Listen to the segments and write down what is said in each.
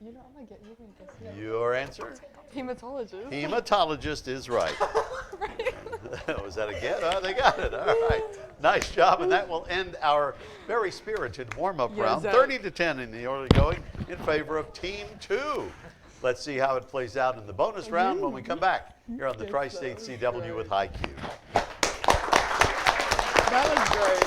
You know, I'm gonna get you. Can guess it. Your answer? Hematologist. Hematologist is right. Was that a get? Oh, they got it. All right. Nice job. And that will end our very spirited warm-up Yeah, round. Zach. 30-10 in the early going in favor of Team 2. Let's see how it plays out in the bonus round when we come back here on the Yes, Tri-State that was CW great. with High Q. That was great.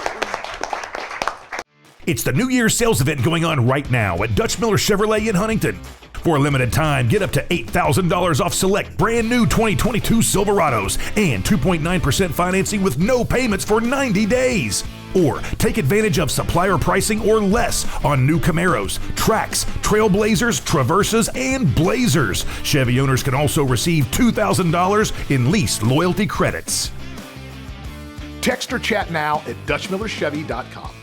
It's the New Year's sales event going on right now at Dutch Miller Chevrolet in Huntington. For a limited time, get up to $8,000 off select brand new 2022 Silverados and 2.9% financing with no payments for 90 days. Or take advantage of supplier pricing or less on new Camaros, Trax, Trailblazers, Traverses, and Blazers. Chevy owners can also receive $2,000 in lease loyalty credits. Text or chat now at DutchMillerChevy.com.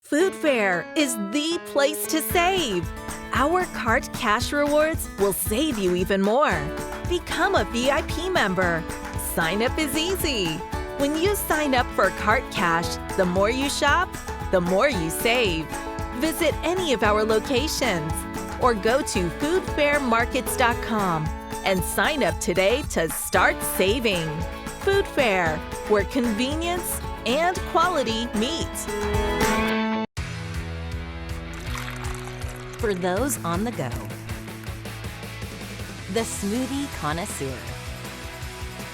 Food Fair is the place to save. Our Cart Cash rewards will save you even more. Become a VIP member. Sign up is easy. When you sign up for Cart Cash, the more you shop, the more you save. Visit any of our locations or go to foodfairmarkets.com and sign up today to start saving. Food Fair, where convenience and quality meet. For those on the go, the smoothie connoisseur,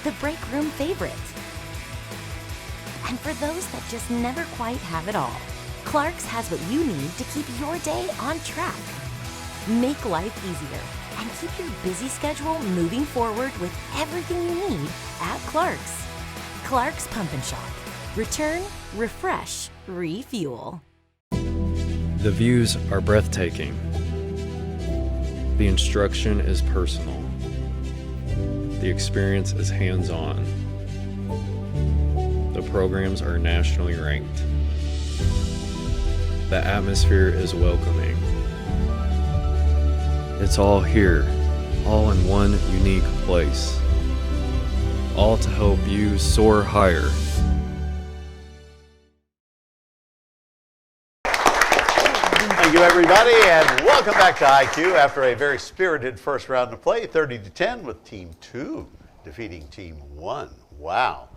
the break room favorite, and for those that just never quite have it all, Clark's has what you need to keep your day on track. Make life easier and keep your busy schedule moving forward with everything you need at Clark's. Clark's Pump and Shop. Return, refresh, refuel. The views are breathtaking. The instruction is personal. The experience is hands-on. The programs are nationally ranked. The atmosphere is welcoming. It's all here, all in one unique place. All to help you soar higher. Thank you, everybody, and welcome back to IQ after a very spirited first round of play, 30-10, with Team 2 defeating Team 1. Wow.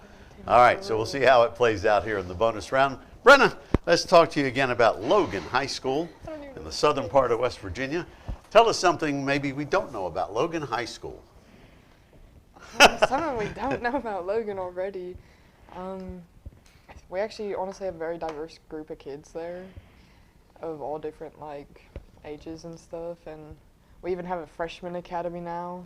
All right, so we'll see how it plays out here in the bonus round. Brenna, let's talk to you again about Logan High School in the southern part of West Virginia. Tell us something maybe we don't know about Logan High School. Something we don't know about Logan already. We actually honestly have a very diverse group of kids there, of all different ages and stuff, and we even have a freshman academy now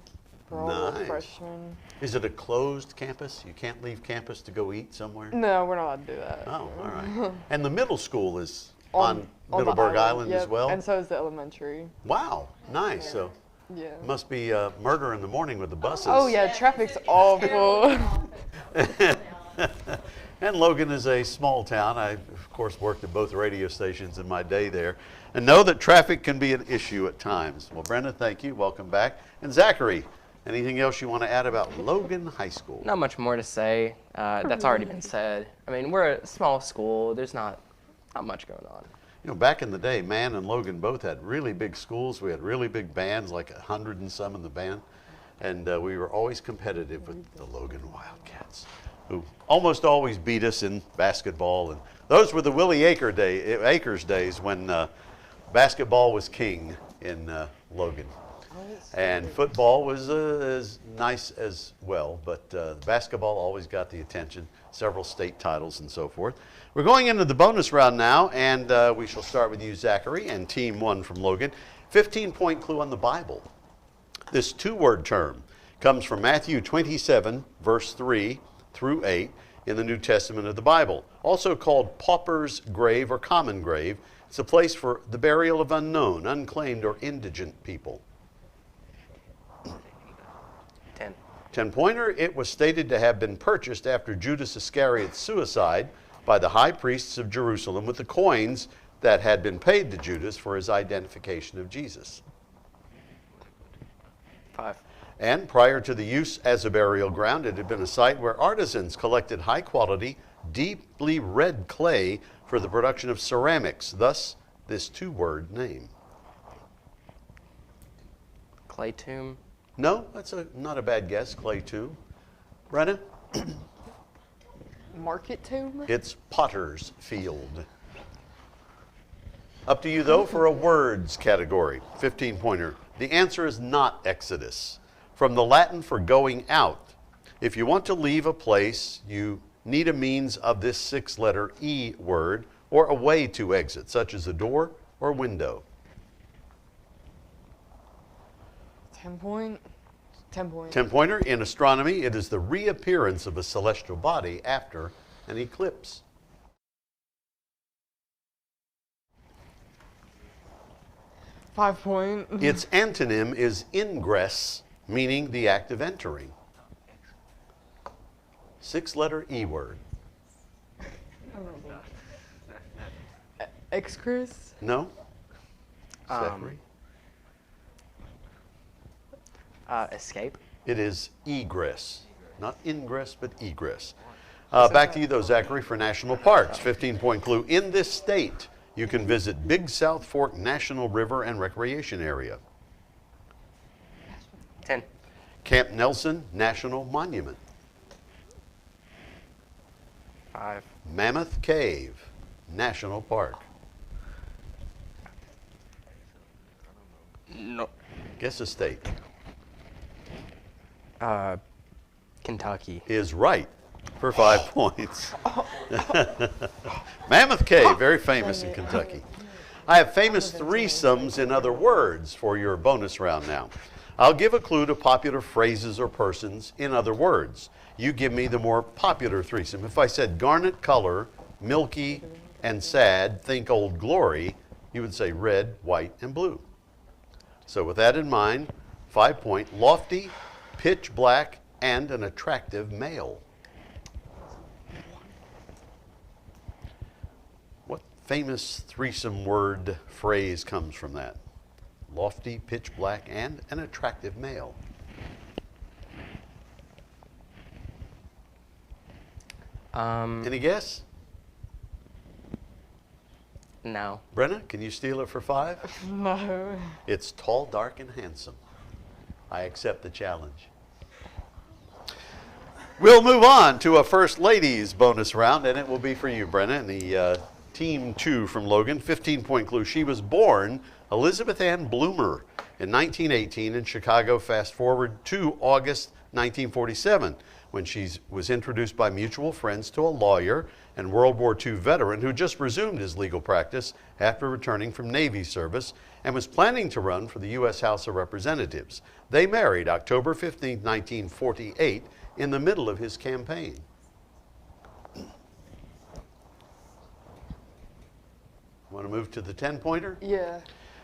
for all the Nice. freshmen. Is it a closed campus? You can't leave campus to go eat somewhere? No, we're not allowed to do that. Oh, all right. And the middle school is on the Middleburg Island as yep, well? and so is the elementary. Wow, nice. So Yeah. must be murder in the morning with the buses. Oh yeah, traffic's awful. And Logan is a small town. I, of course, worked at both radio stations in my day there and know that traffic can be an issue at times. Well, Brenda, thank you. Welcome back. And Zachary, anything else you want to add about Logan High School? Not much more to say. That's already been said. I mean, we're a small school. There's not much going on. You know, back in the day, Man and Logan both had really big schools. We had really big bands, like 100 and some in the band. And we were always competitive with the Logan Wildcats, who almost always beat us in basketball. And those were the Willie Akers days when basketball was king in Logan. And football was as nice as well, but basketball always got the attention, several state titles and so forth. We're going into the bonus round now, and we shall start with you, Zachary, and Team 1 from Logan. 15-point clue on the Bible. This two-word term comes from Matthew 27, verse 3 through 8 in the New Testament of the Bible, also called pauper's grave or common grave. It's a place for the burial of unknown, unclaimed, or indigent people. 10. 10-pointer, it was stated to have been purchased after Judas Iscariot's suicide by the high priests of Jerusalem with the coins that had been paid to Judas for his identification of Jesus. 5. And prior to the use as a burial ground, it had been a site where artisans collected high-quality, deeply red clay for the production of ceramics, thus this two-word name. Clay tomb. No, that's not a bad guess, clay tomb. Brennan? Market tomb? It's Potter's Field. Up to you, though, for a words category, 15-pointer. The answer is not Exodus. From the Latin for going out. If you want to leave a place, you need a means of this 6-letter E word or a way to exit, such as a door or window. 10 point. 10 point. 10-pointer. In astronomy, it is the reappearance of a celestial body after an eclipse. Five point. Its antonym is ingress, meaning the act of entering. 6-letter E word. Excrus? No? Zachary? Escape. It is egress. Not ingress, but egress. Back to you, though, Zachary, for national parks. 15-point clue. In this state, you can visit Big South Fork National River and Recreation Area. 10. Camp Nelson National Monument. 5. Mammoth Cave National Park. No. Guess a state. Kentucky. Is right for 5 points. Mammoth Cave, very famous in Kentucky. I have famous threesomes in other words for your bonus round now. I'll give a clue to popular phrases or persons in other words. You give me the more popular threesome. If I said garnet color, milky, and sad, think Old Glory, you would say red, white, and blue. So with that in mind, 5 point, lofty, pitch black, and an attractive male. What famous threesome word phrase comes from that? Lofty, pitch black, and an attractive male. Any guess? No. Brenna, can you steal it for 5? No. It's tall, dark, and handsome. I accept the challenge. We'll move on to a First Ladies bonus round, and it will be for you, Brenna, and the Team 2 from Logan. 15-point clue. She was born Elizabeth Ann Bloomer in 1918 in Chicago. Fast forward to August 1947, when she was introduced by mutual friends to a lawyer and World War II veteran who just resumed his legal practice after returning from Navy service and was planning to run for the U.S. House of Representatives. They married October 15, 1948, in the middle of his campaign. Want to move to the 10-pointer? Yeah.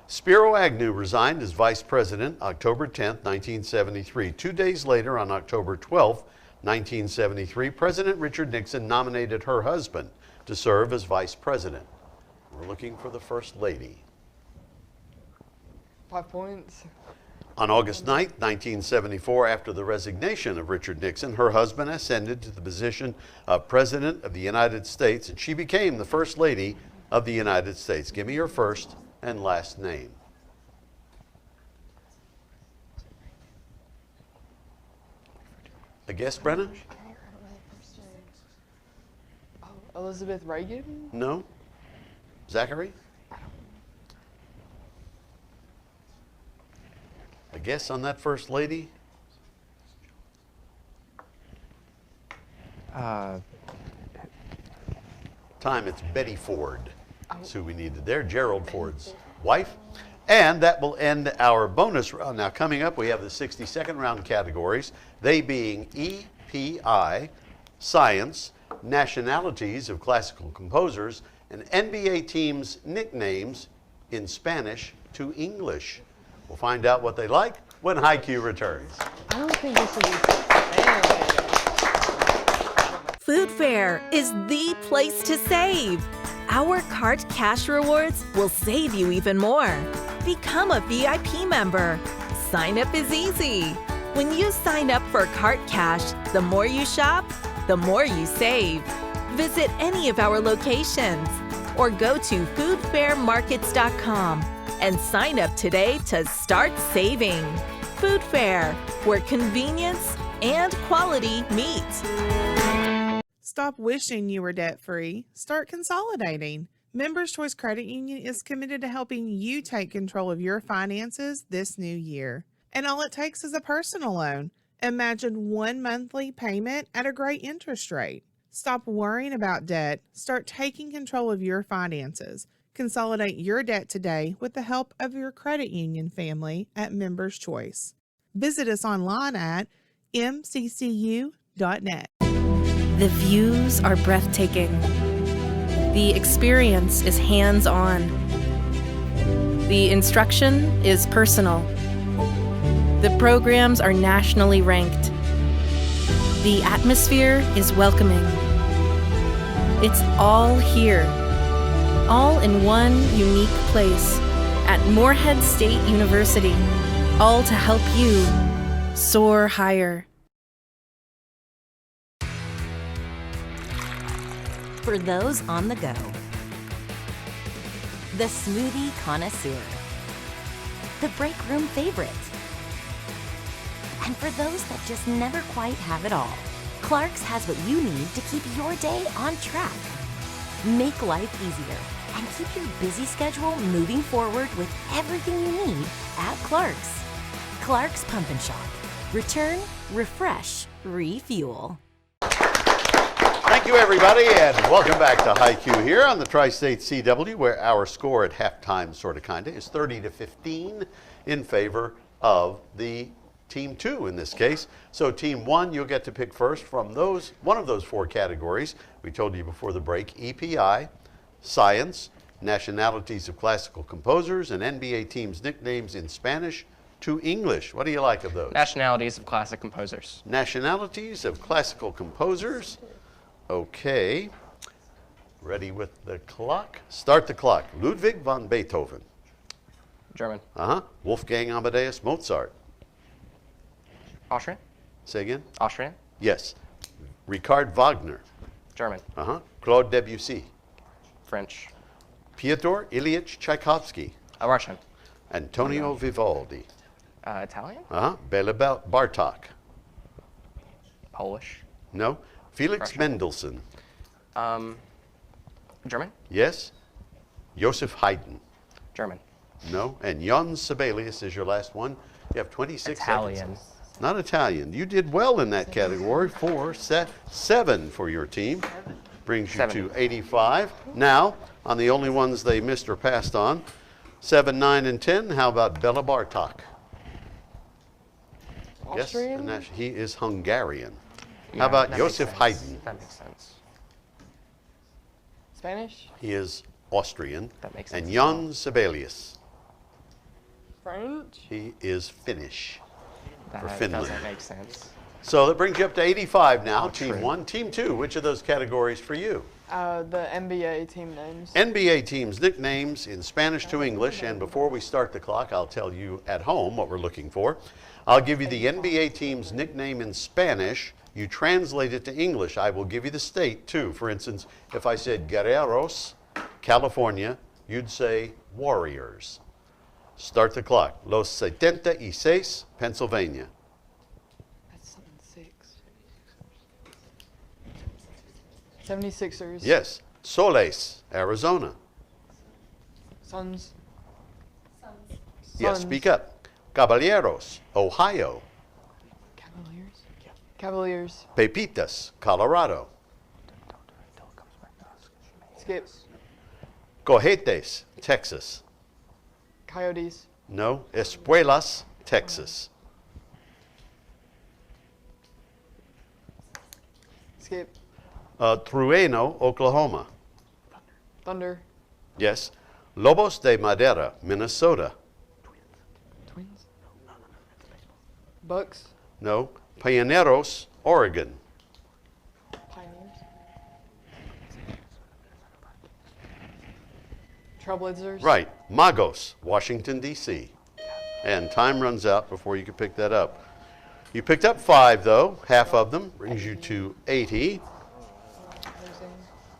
Spiro Agnew resigned as vice president October 10, 1973. 2 days later, on October 12, 1973, President Richard Nixon nominated her husband to serve as vice president. We're looking for the First Lady. 5 points. On August 9, 1974, after the resignation of Richard Nixon, her husband ascended to the position of President of the United States, and she became the First Lady of the United States. Give me your first and last name. A guess, Brennan? Oh, Elizabeth Reagan? No? Zachary? A guess on that First Lady? Time, it's Betty Ford. That's who we needed there, Gerald Ford's wife. And that will end our bonus round. Now coming up, we have the 60-second round categories, they being EPI, science, nationalities of classical composers, and NBA teams' nicknames in Spanish to English. We'll find out what they like when High Q returns. I don't think this will be fair. Food Fair is the place to save. Our Cart Cash Rewards will save you even more. Become a VIP member. Sign up is easy. When you sign up for Cart Cash, the more you shop, the more you save. Visit any of our locations or go to foodfairmarkets.com and sign up today to start saving. Food Fair, where convenience and quality meet. Stop wishing you were debt-free. Start consolidating. Members Choice Credit Union is committed to helping you take control of your finances this new year. And all it takes is a personal loan. Imagine one monthly payment at a great interest rate. Stop worrying about debt. Start taking control of your finances. Consolidate your debt today with the help of your credit union family at Members Choice. Visit us online at mccu.net. The views are breathtaking. The experience is hands-on. The instruction is personal. The programs are nationally ranked. The atmosphere is welcoming. It's all here, all in one unique place at Morehead State University, all to help you soar higher. For those on the go, the smoothie connoisseur, the break room favorite, and for those that just never quite have it all, Clark's has what you need to keep your day on track. Make life easier and keep your busy schedule moving forward with everything you need at Clark's. Clark's Pump and Shop. Return, refresh, refuel. Thank you, everybody, and welcome back to High Q here on the Tri-State CW, where our score at halftime, sort of, kinda, is 30-15 in favor of the Team 2 in this case. So Team 1, you'll get to pick first from one of those 4 categories. We told you before the break: EPI, Science, Nationalities of Classical Composers, and NBA teams' nicknames in Spanish to English. What do you like of those? Nationalities of classic composers. Nationalities of Classical Composers. Okay. Ready with the clock? Start the clock. Ludwig van Beethoven. German. Wolfgang Amadeus Mozart. Austrian. Say again? Austrian. Yes. Richard Wagner. German. Claude Debussy. French. Fyodor Ilyich Tchaikovsky. Russian. Antonio Vivaldi. Italian. Bela Bartok. Polish. No. Felix Russian. Mendelssohn. German. Yes. Joseph Haydn. German. No. And Jan Sibelius is your last one. You have 26 Italian. seconds. Not Italian. You did well in that category. 7 for your team. Brings you to 85. Now, on the only ones they missed or passed on, 7, 9, and 10, how about Bela Bartok? Austrian? Yes, and he is Hungarian. Yeah, How about that Joseph makes sense. Haydn? That makes sense. Spanish? He is Austrian. That makes sense. And Jan Sibelius, French? he is Finnish for That Finland. doesn't make sense. So that brings you up to 85 now, Oh, Team true. 1. Team 2, which of those categories for you? The NBA team names. NBA teams' nicknames in Spanish to English. And before we start the clock, I'll tell you at home what we're looking for. I'll give you the NBA team's nickname in Spanish. You translate it to English. I will give you the state, too. For instance, if I said Guerreros, California, you'd say Warriors. Start the clock. Los 76, Pennsylvania. That's 76ers. Yes. Soles, Arizona. Suns. Yes, speak up. Caballeros, Ohio. Cavaliers. Pepitas, Colorado. Skip. Cohetes, Texas. Coyotes. No. Espuelas, Texas. Skip. Trueno, Oklahoma. Thunder. Yes. Lobos de Madera, Minnesota. Twins. Bucks. No. Pioneros, Oregon. Pioneers. Trailblazers. Right. Magos, Washington, D.C. And time runs out before you can pick that up. You picked up 5, though. Half of them brings you to 80.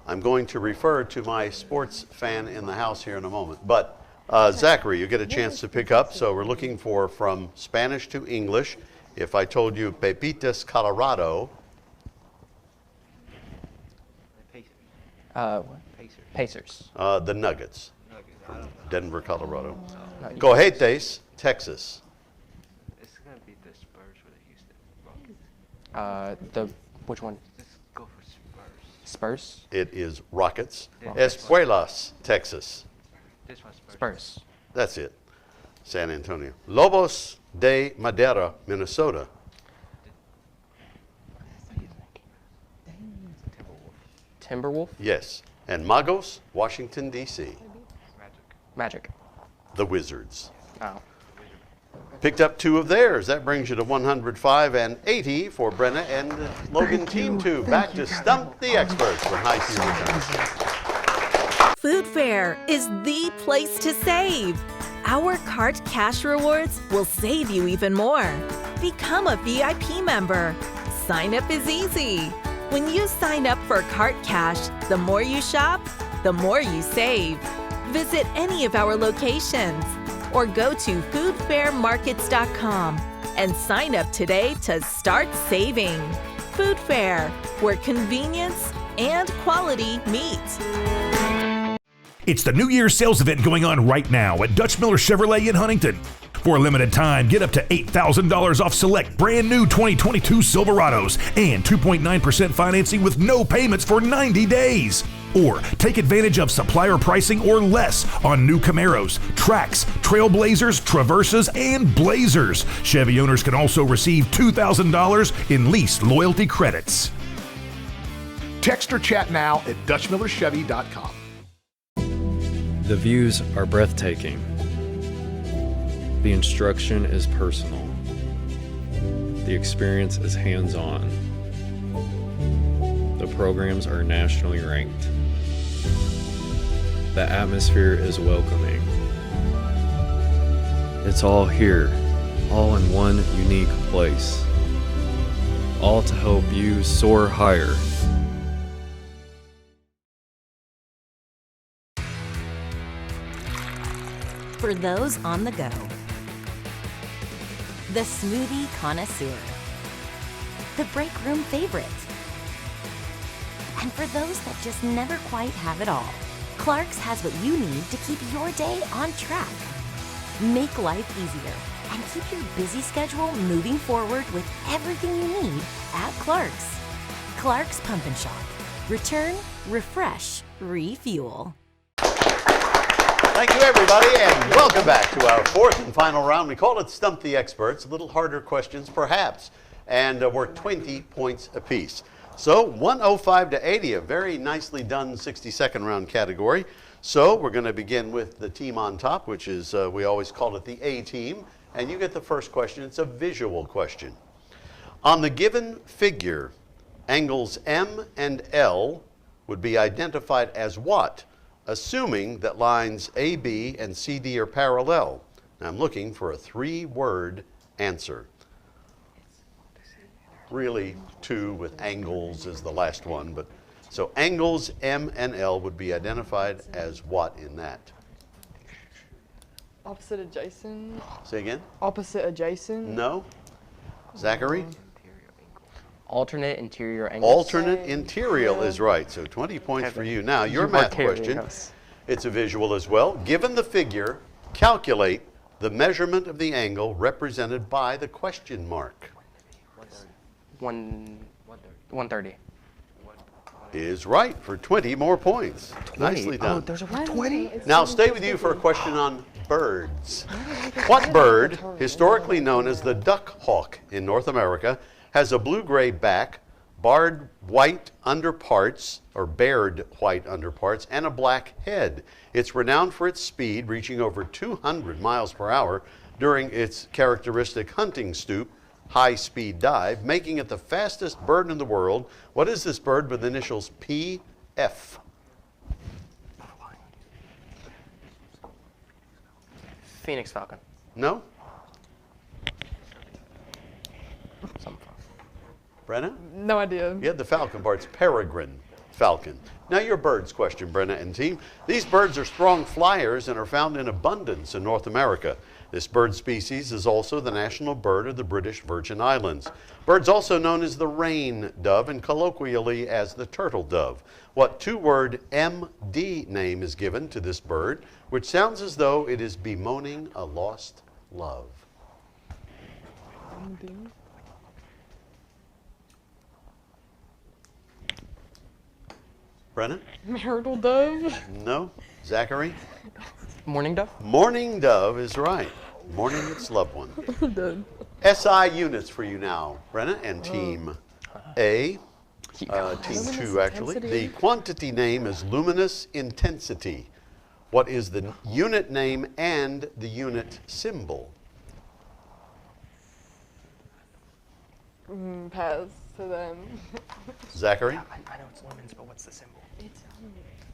I'm going to refer to my sports fan in the house here in a moment. But Zachary, you get a chance to pick up. So we're looking for from Spanish to English. If I told you Pepitas, Colorado. Pacers. The Nuggets. Denver, Colorado. Cohetes, Texas. It's going to be the Spurs or the Houston Rockets. Which one? Let's go for Spurs. Spurs? It is Rockets. Espuelas, Texas. This one's Spurs. Spurs. That's it. San Antonio. Lobos de Madera, Minnesota. Timberwolf? Yes. And Magos, Washington, D.C. Magic. The Wizards. Oh. Picked up 2 of theirs. That brings you to 105 and 80 for Brenna and Logan Team 2. Back to Stump the Experts when High Q returns. Food Fair is the place to save. Our Cart Cash Rewards will save you even more. Become a VIP member. Sign up is easy. When you sign up for Cart Cash, the more you shop, the more you save. Visit any of our locations or go to foodfairmarkets.com and sign up today to start saving. Food Fair, where convenience and quality meet. It's the New Year's sales event going on right now at Dutch Miller Chevrolet in Huntington. For a limited time, get up to $8,000 off select brand new 2022 Silverados and 2.9% financing with no payments for 90 days. Or take advantage of supplier pricing or less on new Camaros, Trax, Trailblazers, Traverses, and Blazers. Chevy owners can also receive $2,000 in lease loyalty credits. Text or chat now at DutchMillerChevy.com. The views are breathtaking. The instruction is personal. The experience is hands-on. The programs are nationally ranked. The atmosphere is welcoming. It's all here, all in one unique place. All to help you soar higher. For those on the go, the smoothie connoisseur, the break room favorite, and for those that just never quite have it all, Clark's has what you need to keep your day on track. Make life easier and keep your busy schedule moving forward with everything you need at Clark's. Clark's Pump and Shop. Return, refresh, refuel. Thank you, everybody, and welcome back to our 4th and final round. We call it Stump the Experts, a little harder questions, perhaps, and we're 20 points apiece. So 105 to 80, a very nicely done 60-second round category. So we're going to begin with the team on top, which is, we always call it the A team, and you get the first question. It's a visual question. On the given figure, angles M and L would be identified as what, assuming that lines AB and CD are parallel? Now I'm looking for a 3-word answer. Really 2 with angles is the last one, but so angles M and L would be identified as what in that? Opposite adjacent. Say again? Opposite adjacent. No? Zachary? Alternate interior angles. Alternate interior is right, so 20 points for you. Now, your math question, it's a visual as well. Given the figure, calculate the measurement of the angle represented by the question mark. 130. Is right for 20 more points. 20. Nicely done. Oh, there's over 20. Now, I'll stay with you for a question on birds. What bird, historically known as the duck hawk in North America, has a blue-gray back, barred white underparts, or bared white underparts, and a black head? It's renowned for its speed, reaching over 200 miles per hour during its characteristic hunting stoop, high-speed dive, making it the fastest bird in the world. What is this bird with initials PF? Phoenix Falcon. No? Brenna? No idea. Yeah, the falcon part's peregrine. Falcon. Now your birds question, Brenna and team. These birds are strong flyers and are found in abundance in North America. This bird species is also the national bird of the British Virgin Islands. Bird's also known as the rain dove and colloquially as the turtle dove. What two-word MD name is given to this bird, which sounds as though it is bemoaning a lost love? Brennan? Marital dove? No. Zachary? Morning dove? Morning dove is right. Mourning its loved one. Done. SI units for you now, Brenna, and Team A. Team Luminous 2, actually. intensity. The quantity name is luminous intensity. What is the unit name and the unit symbol? Pass to them. Zachary? I know it's lumens, but what's the symbol? It's,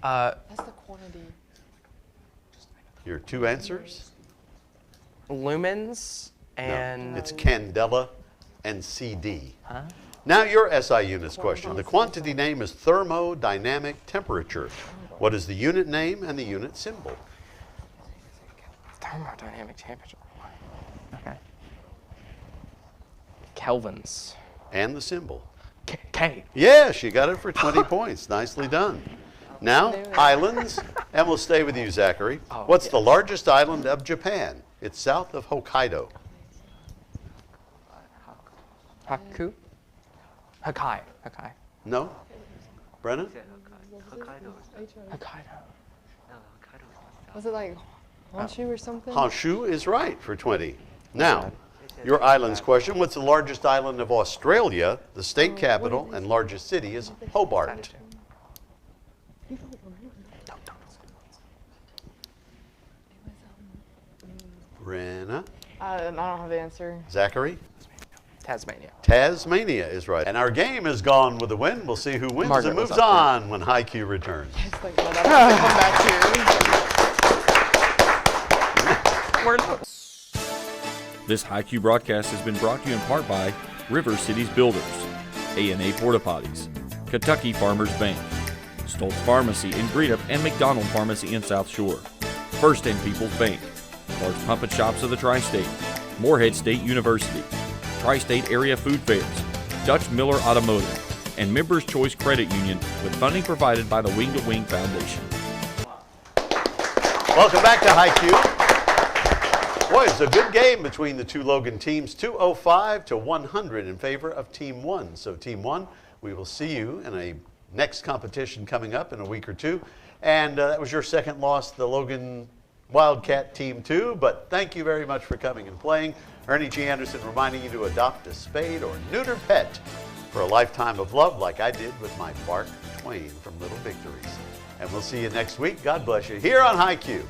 That's the quantity. Your two answers? lumens and... No, it's candela and CD. Huh? Now your SI units question. The quantity name is thermodynamic temperature. What is the unit name and the unit symbol? Thermodynamic temperature. Okay. Kelvins. And the symbol. K. Yes, you got it for 20 points. Nicely done. Now, islands, and we'll stay with you, Zachary. What's the largest island of Japan? It's south of Hokkaido. Haku? Hakai. Hakai. No? Brennan? Hokkaido. Was it like Honshu or something? Honshu is right for 20. Now, your islands question. What's the largest island of Australia? The state capital and largest city is Hobart. Brenna? I don't have the answer. Zachary? Tasmania. Tasmania is right. And our game has gone with a win. We'll see who wins Margaret and was moves up on when High Q returns. It's like, well, that's come back here. We're not. This High Q broadcast has been brought to you in part by River Cities Builders, A&A Porta Potties, Kentucky Farmers Bank, Stoltz Pharmacy in Greenup and McDonald Pharmacy in South Shore, First and People's Bank, Large Pump and Shops of the Tri-State, Morehead State University, Tri-State Area Food Fairs, Dutch Miller Automotive, and Members Choice Credit Union with funding provided by the Wing to Wing Foundation. Welcome back to High Q. Boy, it's a good game between the two Logan teams, 205 to 100 in favor of Team 1. So Team 1, we will see you in a next competition coming up in a week or two. And that was your second loss, the Logan Wildcat Team 2. But thank you very much for coming and playing. Ernie G. Anderson reminding you to adopt a spayed or neutered pet for a lifetime of love like I did with my Bark Twain from Little Victories. And we'll see you next week. God bless you here on High Q.